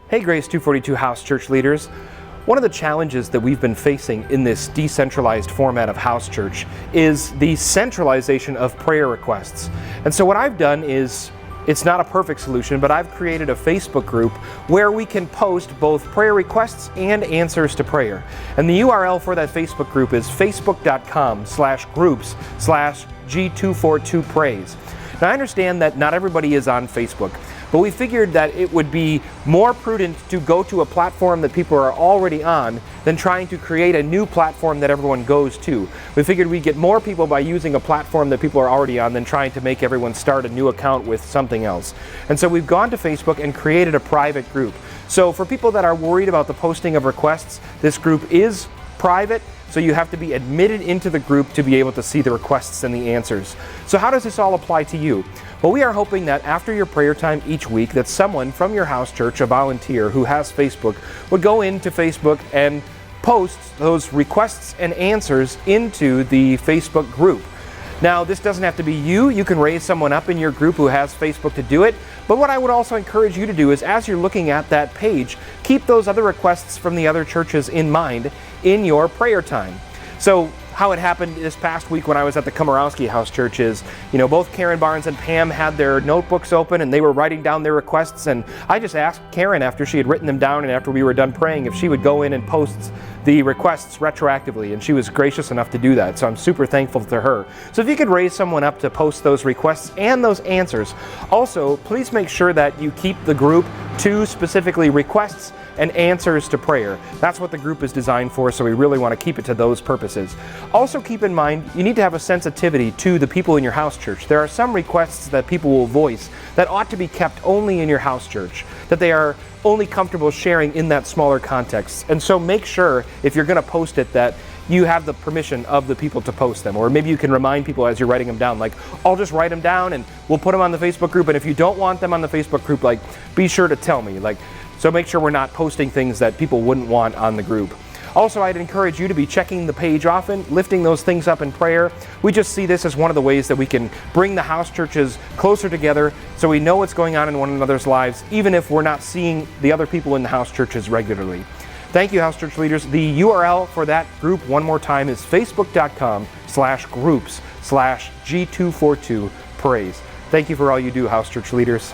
Hey Grace 242 House Church leaders. One of the challenges that we've been facing in this decentralized format of house church is the centralization of prayer requests. And so what I've done is, it's not a perfect solution, but I've created a Facebook group where we can post both prayer requests and answers to prayer. And the URL for that Facebook group is facebook.com/groups/G242praise. Now I understand that not everybody is on Facebook, but we figured that it would be more prudent to go to a platform that people are already on than trying to create a new platform that everyone goes to. We figured we'd get more people by using a platform that people are already on than trying to make everyone start a new account with something else. And so we've gone to Facebook and created a private group. So for people that are worried about the posting of requests, this group is private, so you have to be admitted into the group to be able to see the requests and the answers. So how does this all apply to you? Well, we are hoping that after your prayer time each week that someone from your house church, a volunteer who has Facebook, would go into Facebook and post those requests and answers into the Facebook group. Now, this doesn't have to be you. You can raise someone up in your group who has Facebook to do it. But what I would also encourage you to do is, as you're looking at that page, keep those other requests from the other churches in mind in your prayer time. So how it happened this past week when I was at the Komorowski House Church is, both Karen Barnes and Pam had their notebooks open and they were writing down their requests, and I just asked Karen after she had written them down and after we were done praying if she would go in and post the requests retroactively, and she was gracious enough to do that, so I'm super thankful to her. So if you could raise someone up to post those requests and those answers. Also, please make sure that you keep the group to specifically requests and answers to prayer. That's what the group is designed for, so we really want to keep it to those purposes. Also keep in mind, you need to have a sensitivity to the people in your house church. There are some requests that people will voice that ought to be kept only in your house church, that they are only comfortable sharing in that smaller context. And so make sure, if you're going to post it, that you have the permission of the people to post them. Or maybe you can remind people as you're writing them down, like, I'll just write them down and we'll put them on the Facebook group, and if you don't want them on the Facebook group, be sure to tell me. So make sure we're not posting things that people wouldn't want on the group. Also, I'd encourage you to be checking the page often, lifting those things up in prayer. We just see this as one of the ways that we can bring the house churches closer together so we know what's going on in one another's lives, even if we're not seeing the other people in the house churches regularly. Thank you, house church leaders. The URL for that group, one more time, is facebook.com/groups/G242praise. Thank you for all you do, house church leaders.